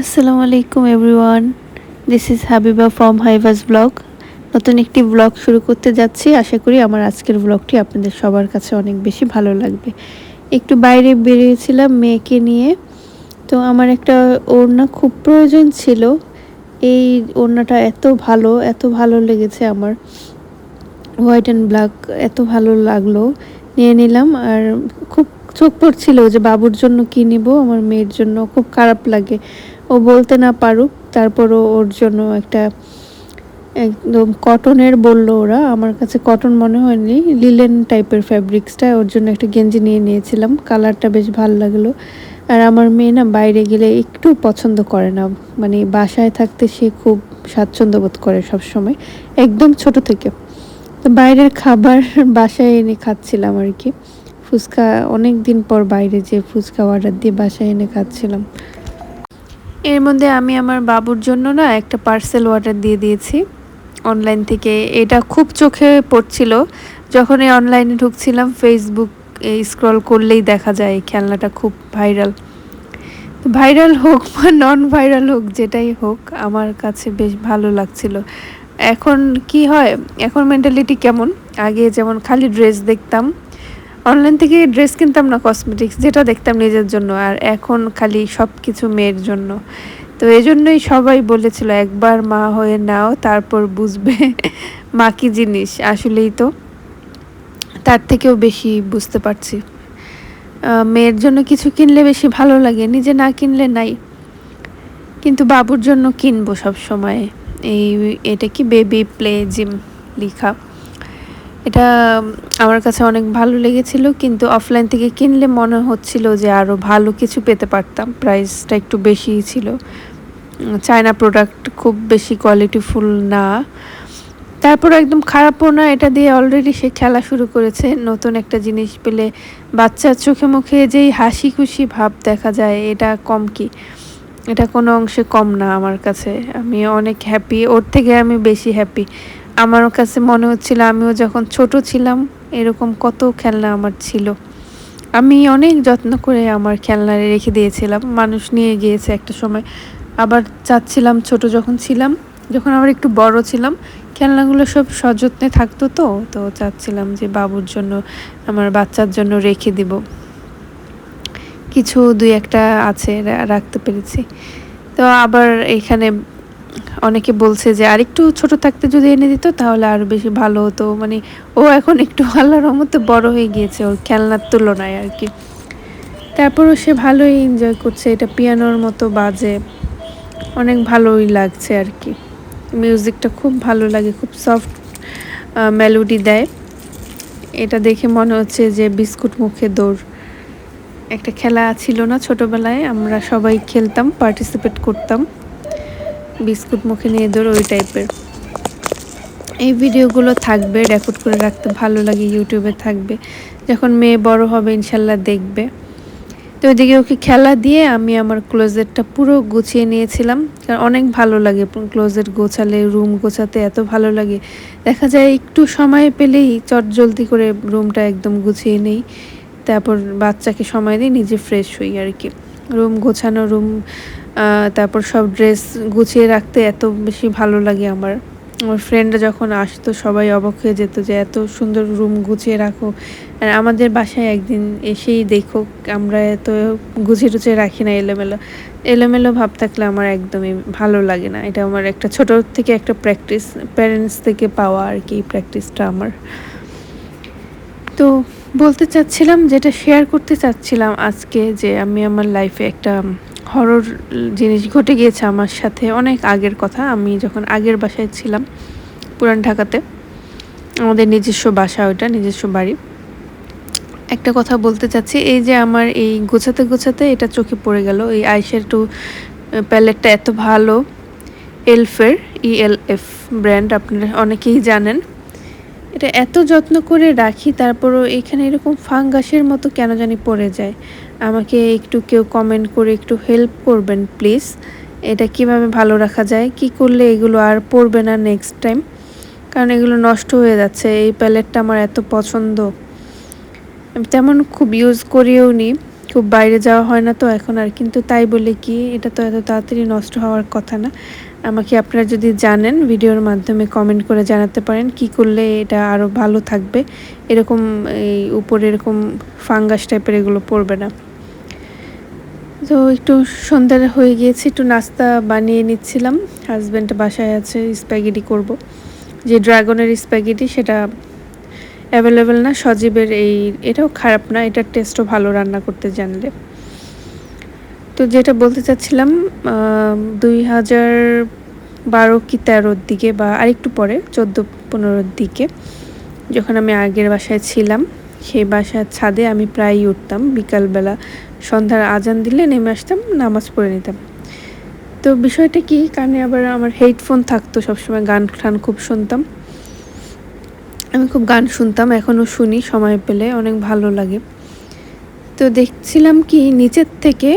আসসালামু আলাইকুম everyone, this is Habiba from হাইভাস ব্লগ। নতুন একটি ব্লগ শুরু করতে যাচ্ছি। আশা করি আমার আজকের ব্লগটি আপনাদের সবার কাছে অনেক বেশি ভালো লাগবে। একটু বাইরে বেরিয়েছিলাম মেয়েকে নিয়ে, তো আমার একটা ওড়না খুব প্রয়োজন ছিল। এই ওড়নাটা এত ভালো লেগেছে আমার, হোয়াইট অ্যান্ড ব্ল্যাক, এত ভালো লাগলো, নিয়ে নিলাম। আর খুব চোখ পড়ছিল যে বাবুর জন্য কী নিব, আমার মেয়ের জন্য খুব খারাপ লাগে, ও বলতে না পারুক, তারপরও ওর জন্য একটা একদম কটনের বললো ওরা, আমার কাছে কটন মনে হয়নি, লিলেন টাইপের ফ্যাব্রিক্সটা, ওর জন্য একটা গেঞ্জি নিয়ে নিয়েছিলাম। কালারটা বেশ ভালো লাগলো। আর আমার মেয়ে না বাইরে গেলে একটু পছন্দ করে না, মানে বাসায় থাকতে সে খুব স্বাচ্ছন্দ্য বোধ করে সব সময়, একদম ছোট থেকে। তো বাইরের খাবার বাসায় এনে খাচ্ছিলাম আর কি। ফুচকা, অনেক দিন পর বাইরে যে ফুচকা অর্ডার দিয়ে বাসায় এনে খাচ্ছিলাম। এর মধ্যে আমি আমার বাবুর জন্য না একটা পার্সেল অর্ডার দিয়ে দিয়েছি অনলাইন থেকে। এটা খুব চোখে পড়ছিল যখন এই অনলাইনে ঢুকছিলাম, ফেসবুক স্ক্রল করলেই দেখা যায় এই খেলনাটা খুব ভাইরাল। ভাইরাল হোক বা নন ভাইরাল হোক, যেটাই হোক আমার কাছে বেশ ভালো লাগছিল। এখন কি হয়, এখন মেন্টালিটি কেমন, আগে যেমন খালি ড্রেস দেখতাম, অনলাইন থেকে ড্রেস কিনতাম না, কসমেটিক্স যেটা দেখতাম নিজের জন্য, আর এখন খালি সব কিছু মেয়ের জন্য। তো এই জন্যই সবাই বলেছিল একবার মা হয়ে নাও, তারপর বুঝবে মা কি জিনিস। আসলেই তো তার থেকেও বেশি বুঝতে পারছি। মেয়ের জন্য কিছু কিনলে বেশি ভালো লাগে, নিজে না কিনলে নাই, কিন্তু বাবুর জন্য কিনবো সব সময়। এটা কি বেবি প্লে জিম লেখা, এটা আমার কাছে অনেক ভালো লেগেছিল, কিন্তু অফলাইন থেকে কিনলে মনে হচ্ছিল যে আরও ভালো কিছু পেতে পারতাম, প্রাইসটা একটু বেশিই ছিল। চায়না প্রোডাক্ট খুব বেশি কোয়ালিটিফুল না, তারপর একদম খারাপও না। এটা দিয়ে অলরেডি সে খেলা শুরু করেছে। নতুন একটা জিনিস পেলে বাচ্চার চোখে মুখে যেই হাসি খুশি ভাব দেখা যায়, এটা কম কি, এটা কোনো অংশে কম না আমার কাছে। আমি অনেক হ্যাপি, ওর থেকে আমি বেশি হ্যাপি। আমার কাছে মনে হচ্ছিল আমিও যখন ছোট ছিলাম এরকম কত খেলনা আমার ছিল, আমি অনেক যত্ন করে আমার খেলনা রেখে দিয়েছিলাম। মানুষ নিয়ে গিয়েছে একটা সময়, আবার চাচ্ছিলাম ছোট যখন ছিলাম, যখন আবার একটু বড় ছিলাম, খেলনাগুলো সব সযত্নে থাকতো, তো চাচ্ছিলাম যে বাবুর জন্য, আমার বাচ্চার জন্য রেখে দিব। কিছু দুই একটা আছে, রাখতে পেরেছি। তো আবার এখানে অনেকে বলছে যে আরেকটু ছোট থাকতে যদি এনে দিত তাহলে আরও বেশি ভালো হতো। মানে ও এখন একটু আল্লাহর রহমতে বড় হয়ে গিয়েছে ওর খেলনার তুলনায় আর কি। তারপরও সে ভালোই এনজয় করছে, এটা পিয়ানোর মতো বাজে, অনেক ভালোই লাগছে আর কি। মিউজিকটা খুব ভালো লাগে, খুব সফট মেলোডি দেয়। এটা দেখে মনে হচ্ছে যে বিস্কুট মুখে দৌড়। একটা খেলা ছিল না ছোটোবেলায়, আমরা সবাই খেলতাম, পার্টিসিপেট করতাম, বিস্কুট মুখে নিয়ে দৌড়, ওই টাইপের। এই ভিডিওগুলো থাকবে, রেকর্ড করে রাখতে ভালো লাগে, ইউটিউবে থাকবে, যখন মেয়ে বড় হবে ইনশাল্লাহ দেখবে। তো ওইদিকে ওকে খেলা দিয়ে আমি আমার ক্লোজেটটা পুরো গুছিয়ে নিয়েছিলাম, কারণ অনেক ভালো লাগে ক্লোজেট গোছালে, রুম গোছাতে এত ভালো লাগে। দেখা যায় একটু সময় পেলেই চটজলদি করে রুমটা একদম গুছিয়ে নেই, তারপর বাচ্চাকে সময় দিই, নিজে ফ্রেশ হই আর কি। রুম গোছানো, তারপর সব ড্রেস গুছিয়ে রাখতে এত বেশি ভালো লাগে আমার। আমার ফ্রেন্ডরা যখন আসতো সবাই অবাক হয়ে যেত যে এত সুন্দর রুম গুছিয়ে রাখো। আর আমাদের বাসায় একদিন এসেই দেখো আমরা এত গুছিয়ে টুছিয়ে রাখি না, এলোমেলো এলোমেলো ভাব থাকলে আমার একদমই ভালো লাগে না। এটা আমার একটা ছোট থেকে একটা প্র্যাকটিস, প্যারেন্টস থেকে পাওয়া আর কি, প্র্যাকটিসটা আমার। তো বলতে চাচ্ছিলাম, যেটা শেয়ার করতে চাচ্ছিলাম আজকে, যে আমি আমার লাইফে একটা হরর জিনিস ঘটে গিয়েছে আমার সাথে, অনেক আগের কথা। আমি যখন আগের বাসায় ছিলাম পুরান ঢাকাতে, আমাদের নিজস্ব বাসা, ওইটা নিজস্ব বাড়ি। একটা কথা বলতে চাচ্ছি, এই যে আমার এই গোছাতে গোছাতে এটা চোখে পড়ে গেল, এই আইশ্যাডো প্যালেটটা এত ভালো, এলফের, ELF ব্র্যান্ড, আপনারা অনেকেই জানেন। এটা এত যত্ন করে রাখি, তারপরও এখানে এরকম ফাঙ্গাসের মতো কেন জানি পড়ে যায়। আমাকে একটু কেউ কমেন্ট করে একটু হেল্প করবেন প্লিজ, এটা কিভাবে ভালো রাখা যায়, কি করলে এগুলো আর পড়বে না নেক্সট টাইম, কারণ এগুলো নষ্ট হয়ে যাচ্ছে। এই প্যালেটটা আমার এত পছন্দ, আমি তেমন খুব ইউজ করিও নি, খুব বাইরে যাওয়া হয় না তো এখন আর, কিন্তু তাই বলে কি এটা তো এত তাড়াতাড়ি নষ্ট হওয়ার কথা না। আমাকে আপনারা যদি জানেন ভিডিওর মাধ্যমে কমেন্ট করে জানাতে পারেন কি করলে এটা আরও ভালো থাকবে, এরকম এই উপরে এরকম ফাঙ্গাস টাইপের এগুলো পড়বে না। তো একটু সন্ধ্যা হয়ে গিয়েছে, একটু নাস্তা বানিয়ে নিচ্ছিলাম। হাজব্যান্ড বাসায় আছে, স্প্যাগেটি করব। যে ড্রাগনের স্প্যাগেটি সেটা অ্যাভেলেবেল না, সজীবের এটাও খারাপ না, এটার টেস্টও ভালো রান্না করতে জানলে। তো যেটা বলতে চাচ্ছিলাম 2012 কি 13-র দিকে বা আরেকটু পরে 14-15-র দিকে যখন আমি আগের বাসায় ছিলাম, সেই বাসার ছাদে আমি প্রায়ই উঠতাম। বিকালবেলা সন্ধ্যার আজান দিলে নেমে আসতাম, নামাজ পড়ে নিতাম। তো বিষয়টা কি, কানে আবার আমার হেডফোন থাকতো, সবসময় গান টান খুব শুনতাম। আমি খুব গান শুনতাম, এখনও শুনি সময় পেলে, অনেক ভালো লাগে। তো দেখছিলাম কি নিচের থেকে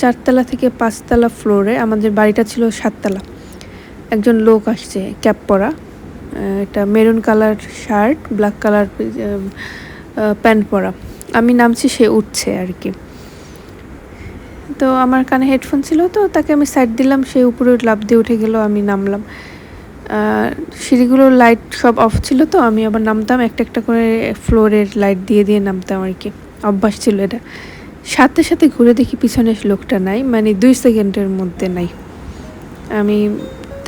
4তলা থেকে 5তলা ফ্লোরে, আমাদের বাড়িটা ছিল 7তলা, একজন লোক আসছে ক্যাপ পরা, এটা maroon colour shirt, black colour pant পরা। আমি নামছি, সে উঠছে আর কি। তো আমার কানে হেডফোন ছিল, তো তাকে আমি সাইড দিলাম, সে উপরে লাফ দিয়ে উঠে গেল, আমি নামলাম। সিঁড়িগুলোর লাইট সব অফ ছিল, তো আমি আবার নামতাম একটা একটা করে ফ্লোরের লাইট দিয়ে দিয়ে নামতাম আর কি, অভ্যাস ছিল এটা। সাথে সাথে ঘুরে দেখি পিছনে লোকটা নাই, মানে 2 সেকেন্ডের মধ্যে নাই। আমি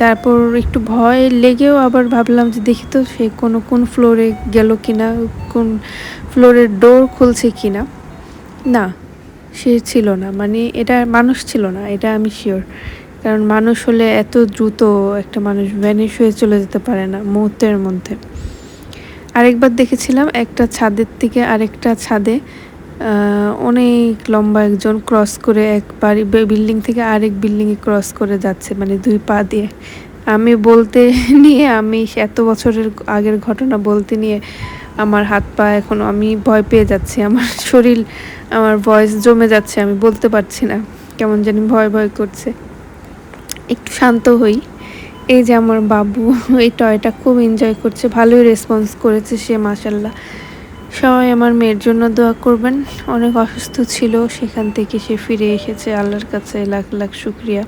তারপর একটু ভয় লেগেও আবার ভাবলাম যে দেখি তো সে কোন ফ্লোরে গেল কিনা, কোন ফ্লোরের ডোর খুলছে কিনা। না, সে ছিল না, মানে এটা মানুষ ছিল না, এটা আমি শিওর। কারণ মানুষ হলে এত দ্রুত একটা মানুষ ভ্যানিশ হয়ে চলে যেতে পারে না মুহূর্তের মধ্যে। আরেকবার দেখেছিলাম একটা ছাদের থেকে আরেকটা ছাদে অনেক লম্বা একজন ক্রস করে, একবার বিল্ডিং থেকে আরেক বিল্ডিংয়ে ক্রস করে যাচ্ছে, মানে 2 পা দিয়ে। আমি বলতে নিয়ে, আমি এত বছরের আগের ঘটনা বলতে নিয়ে আমার হাত পা এখনও, আমি ভয় পেয়ে যাচ্ছি, আমার শরীর, আমার ভয়েস জমে যাচ্ছে, আমি বলতে পারছি না, কেমন জানি ভয় ভয় করছে। একটু শান্ত হই। এই যে আমার বাবু, এই টয়টা খুব এনজয় করছে, ভালোই রেসপন্স করেছে সে, মাশাল্লাহ। সবাই আমার মেয়ের জন্য দোয়া করবেন, অনেক অসুস্থ ছিল, সেখান থেকে সে ফিরে এসেছে, আল্লাহর কাছে লাখ লাখ শুকরিয়া।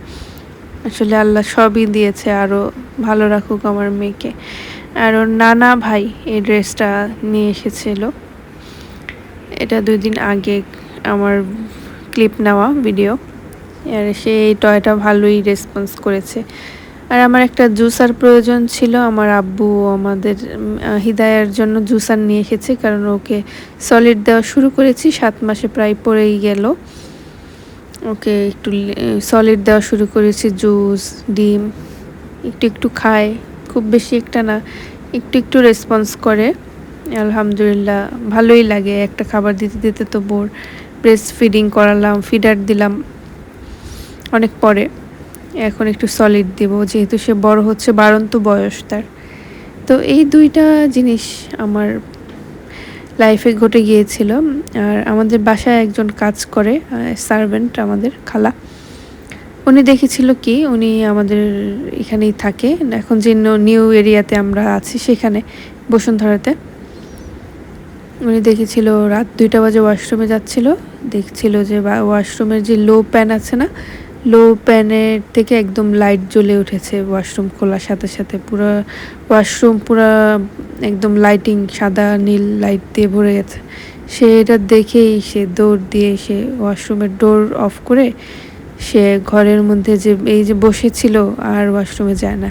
আসলে আল্লাহ সবই দিয়েছে, আরও ভালো রাখুক আমার মেয়েকে। আর ওর নানা ভাই এই ড্রেসটা নিয়ে এসেছিল, এটা 2 দিন আগে আমার ক্লিপ নেওয়া ভিডিও। আর সে এই টয়টা ভালোই রেসপন্স করেছে। আর আমার একটা জুসার প্রয়োজন ছিল, আমার আব্বু আমাদের হিদায়ার জন্য জুসার নিয়ে এসেছে, কারণ ওকে সলিড দেওয়া শুরু করেছি, 7 মাসে প্রায় পড়েই গেল। ওকে একটু সলিড দেওয়া শুরু করেছি, জুস ডিম একটু একটু খায়, খুব বেশি একটা না, একটু একটু রেসপন্স করে। আলহামদুলিল্লাহ ভালোই লাগে, একটা খাবার দিতে দিতে তো বোর। ব্রেস্ট ফিডিং করালাম, ফিডার দিলাম অনেক পরে, এখন একটু সলিড দেব, যেহেতু সে বড় হচ্ছে, বাড়ন্ত বয়স তার। তো এই 2টা জিনিস আমার লাইফে ঘটে গিয়েছিল। আর আমাদের বাসায় একজন কাজ করে, সার্ভেন্ট, আমাদের খালা, উনি দেখেছিল কি, উনি আমাদের এখানেই থাকে, এখন যে নিউ এরিয়াতে আমরা আছি সেখানে বসুন্ধরাতে। উনি দেখেছিল রাত 2টা বাজে ওয়াশরুমে যাচ্ছিল, দেখছিল যে ওয়াশরুমের যে লো প্যান আছে না, লো প্যানের থেকে একদম লাইট জ্বলে উঠেছে, ওয়াশরুম খোলার সাথে সাথে পুরো ওয়াশরুম পুরো একদম লাইটিং, সাদা নীল লাইট দিয়ে ভরে গেছে। সে এটা দেখেই সে দৌড় দিয়ে সে ওয়াশরুমের ডোর অফ করে সে ঘরের মধ্যে যে এই যে বসেছিল, আর ওয়াশরুমে যায় না।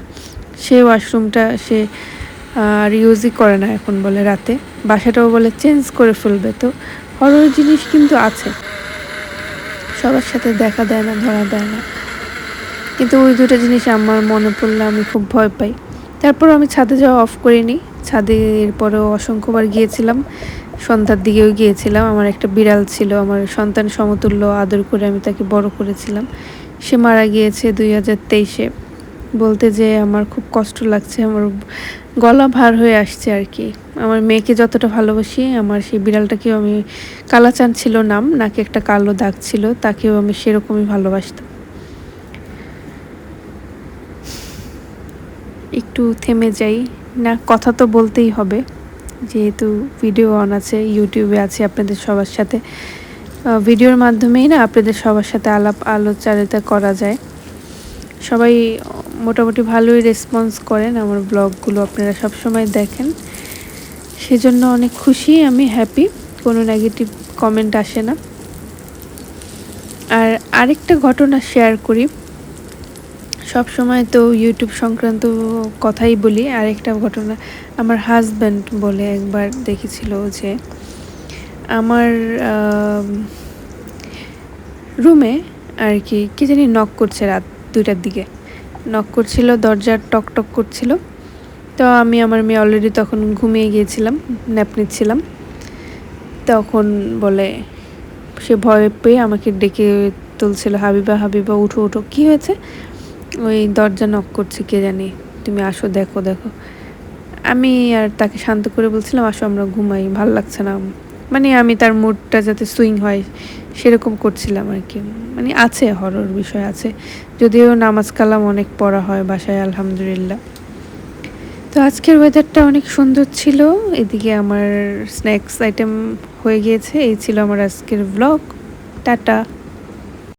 সে ওয়াশরুমটা সে আর ইউজই করে না এখন, বলে রাতে বাসাটাও বলে চেঞ্জ করে ফেলবে। তো হরর জিনিস কিন্তু আছে, সবার সাথে দেখা দেয় না, ধরা দেয় না, কিন্তু ওই 2টা জিনিস আমার মনে পড়লে আমি খুব ভয় পাই। তারপর আমি ছাদে যাওয়া অফ করিনি, ছাদে এরপরেও অসংখ্যবার গিয়েছিলাম, সন্ধ্যার দিকেও গিয়েছিলাম। আমার একটা বিড়াল ছিল, আমার সন্তান সমতুল্য আদর করে আমি তাকে বড় করেছিলাম, সে মারা গিয়েছে 2023-এ। বলতে যে আমার খুব কষ্ট লাগছে, আমার গলা ভার হয়ে আসছে আর কি। আমার মেয়েকে যতটা ভালোবাসি, আমার সেই বিড়ালটাকেও আমি, কালাচান ছিল নাম, নাকে একটা কালো দাগ ছিল, তাকেও আমি সেরকমই ভালোবাসতাম। একটু থেমে যাই না, কথা তো বলতেই হবে, যেহেতু ভিডিও অন আছে, ইউটিউবে আছে আপনাদের সবার সাথে। ভিডিওর মাধ্যমেই না আপনাদের সবার সাথে আলাপ আলোচনা করা যায়। সবাই মোটামুটি ভালোই রেসপন্স করেন আমার ব্লগগুলো, আপনারা সবসময় দেখেন, সেজন্য অনেক খুশি, আমি হ্যাপি, কোনো নেগেটিভ কমেন্ট আসে না। আর আরেকটা ঘটনা শেয়ার করি, সব সময় তো ইউটিউব সংক্রান্ত কথাই বলি। আরেকটা ঘটনা, আমার হাজব্যান্ড বলে একবার দেখেছিল যে আমার রুমে আর কি জানি নক করছে, রাত 2টার দিকে নক করছিল, দরজা টক টক করছিল। তো আমি আমার মেয়ে অলরেডি তখন ঘুমিয়ে গিয়েছিলাম, ন্যাপ নিচ্ছিলাম। তখন বলে সে ভয় পেয়ে আমাকে ডেকে তুলছিল, হাবিবা হাবিবা উঠো উঠো, কী হয়েছে? ওই দরজা নক করছে, কে জানি, তুমি আসো দেখো দেখো। আমি আর তাকে শান্ত করে বলছিলাম আসো আমরা ঘুমাই, ভাল লাগছে না, মানে আমি তার মুডটা যাতে সুইং হয় সেরকম করছিলাম আর কি। মানে আছে হরর বিষয় আছে, যদিও নামাজ কালাম অনেক পড়া হয় বাসায় আলহামদুলিল্লাহ। তো আজকের ওয়েদারটা অনেক সুন্দর ছিল, এদিকে আমার স্ন্যাক্স আইটেম হয়ে গিয়েছে। এই ছিল আমার আজকের ব্লগ। টাটা।